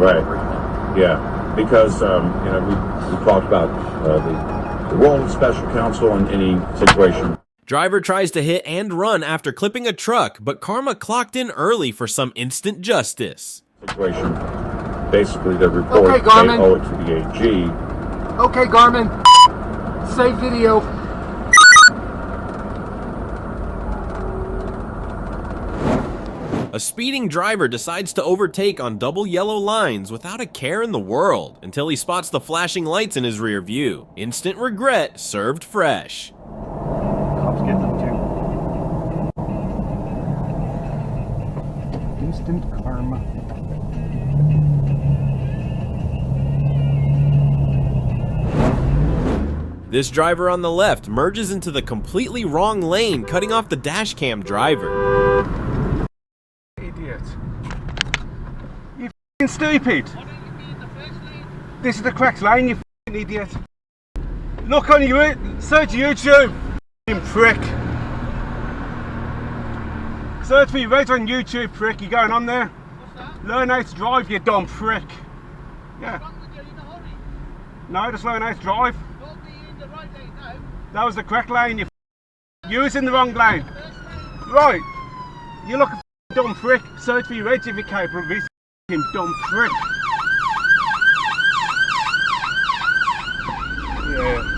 Right. Yeah, because you know, we talked about the role of special counsel in any situation. Driver tries to hit and run after clipping a truck, but karma clocked in early for some instant justice. Situation. Basically, the report, okay, Garmin. they owe it to the AG. Okay, Garmin. Save video. A speeding driver decides to overtake on double yellow lines without a care in the world until he spots the flashing lights in his rear view. Instant regret served fresh. Cops get them too. Instant karma. This driver on the left merges into the completely wrong lane, cutting off the dashcam driver. Idiot. You f***ing stupid. This is the correct lane, you f***ing idiot. Look on your search YouTube, you f***ing prick. Search for your rate on YouTube, prick. You going on there? Learn how to drive, you dumb prick. Yeah. No, just learn how to drive. That was the correct lane, you was in the wrong lane. Right. You look a dumb prick. Search for your reg if you're capable of this dumb prick. Yeah.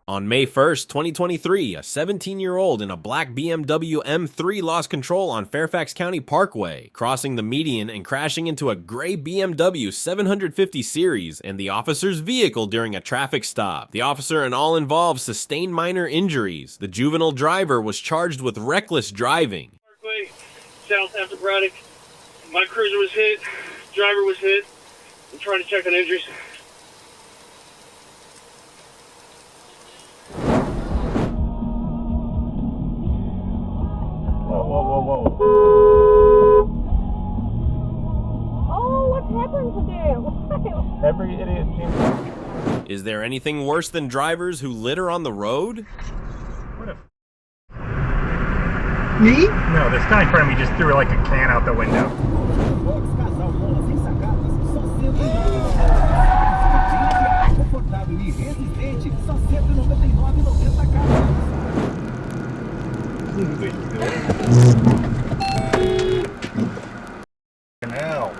On May 1st, 2023, a 17-year-old in a black BMW M3 lost control on Fairfax County Parkway, crossing the median and crashing into a gray BMW 750 series and the officer's vehicle during a traffic stop. The officer and all involved sustained minor injuries. The juvenile driver was charged with reckless driving. Parkway, south after Braddock. My cruiser was hit, driver was hit. I'm trying to check on injuries. Whoa. Oh, what happened today? Every idiot seems. Is there anything worse than drivers who litter on the road? What a Me? No, this guy in front of me just threw like a can out the window. Hell.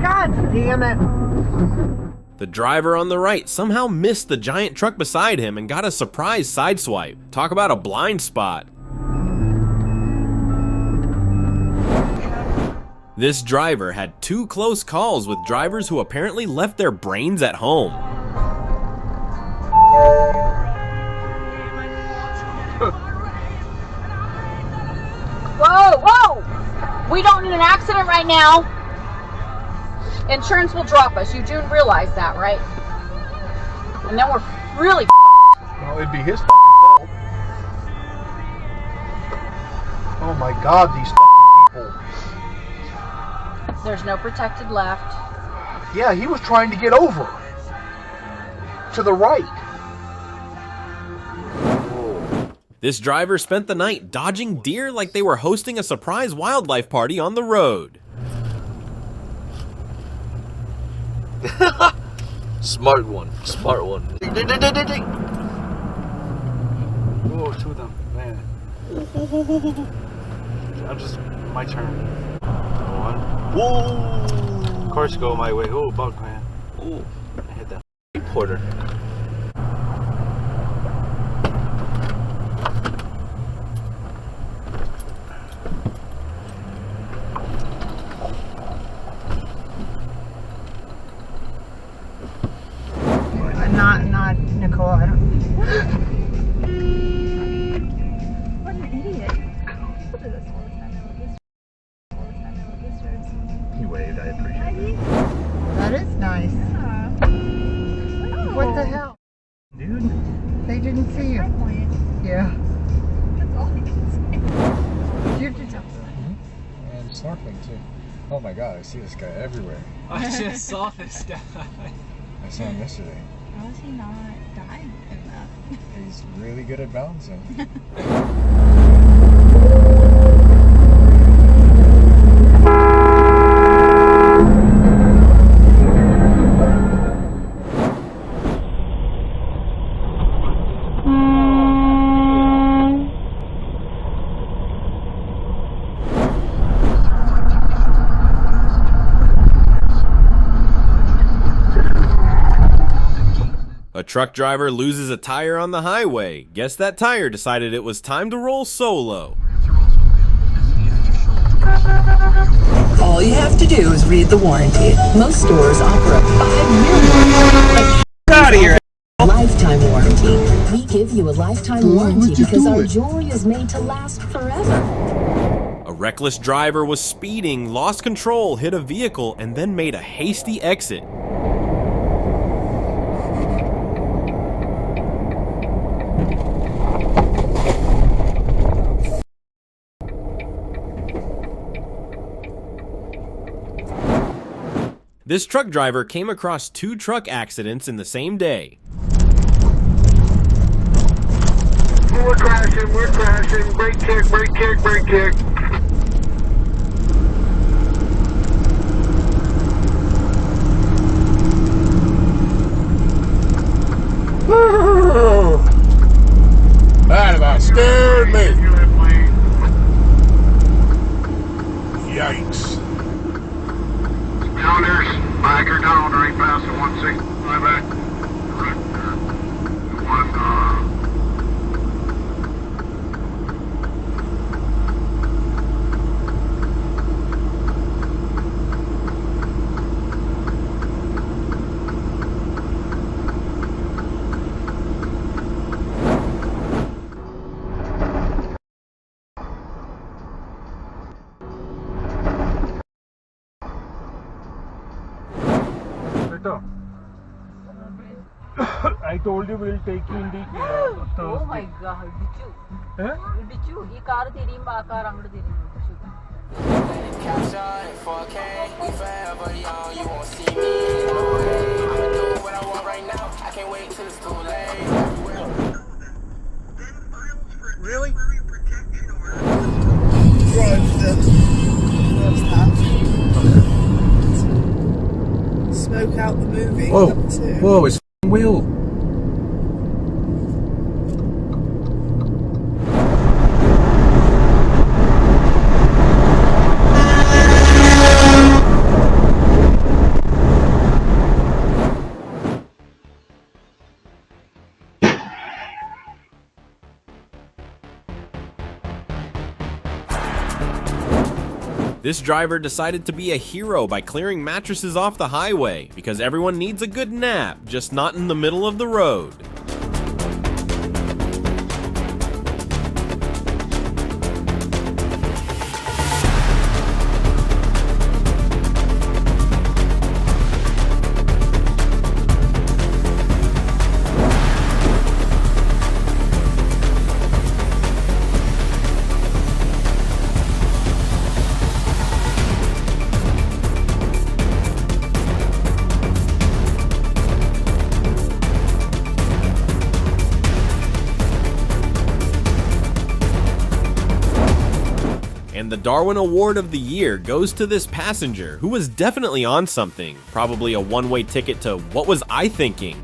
God damn it. The driver on the right somehow missed the giant truck beside him and got a surprise sideswipe. Talk about a blind spot. This driver had two close calls with drivers who apparently left their brains at home. Whoa! We don't need an accident right now. Insurance will drop us. You do realize that, right? And then we're really Well, it'd be his fucking fault. Oh my God, these fucking people. There's no protected left. Yeah, he was trying to get over. To the right. This driver spent the night dodging deer like they were hosting a surprise wildlife party on the road. Smart one. Ding, ding, ding, ding, ding, ding. Whoa, two of them, man. I'm just my turn. One. Whoa! Of course, go my way. Oh, bug, man. Ooh. I hit that Porter. Not Nicole. I don't. What an idiot! He waved. I appreciate it. That is nice. Oh. What the hell? Dude. They just didn't see you. Yeah. That's all I can say. You have to tell. And snorkeling too. Oh my god, I see this guy everywhere. I just saw this guy. I saw him yesterday. How is he not dying in that? He's really good at balancing. A truck driver loses a tire on the highway. Guess that tire decided it was time to roll solo. All you have to do is read the warranty. Most stores offer a 5-year lifetime warranty. We give you a lifetime warranty because our jewelry is made to last forever. A reckless driver was speeding, lost control, hit a vehicle, and then made a hasty exit. This truck driver came across 2 truck accidents in the same day. We're crashing, brake kick, brake kick, brake kick. That about scared me. Yikes. Downers, biker down right past the 165 back. Correct there. I told you we'll take you in the Thursday. Oh my god, Dichu. Huh? Dichu, ee car thirimba aa car angadu thirimba. Capture in 4K, we forever young, you won't see me anymore. I'ma do what I want right now, I can't wait till it's too late. Really? Smoke out the movie. Whoa, whoa, it's Will. This driver decided to be a hero by clearing mattresses off the highway, because everyone needs a good nap, just not in the middle of the road. And the Darwin Award of the Year goes to this passenger who was definitely on something, probably a one-way ticket to What Was I Thinking?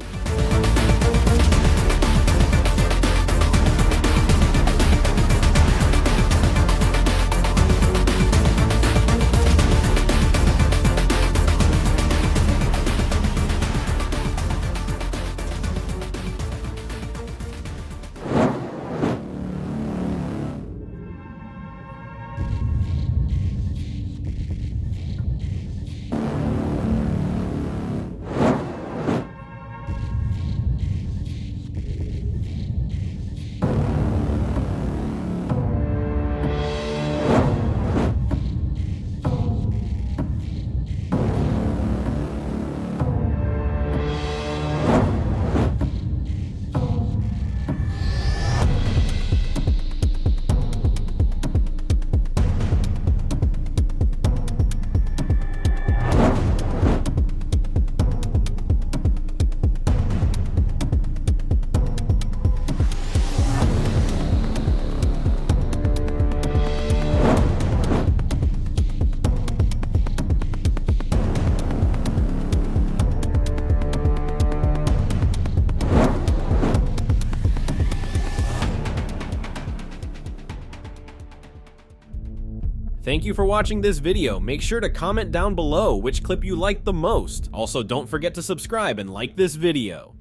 Thank you for watching this video. Make sure to comment down below which clip you liked the most. Also, don't forget to subscribe and like this video.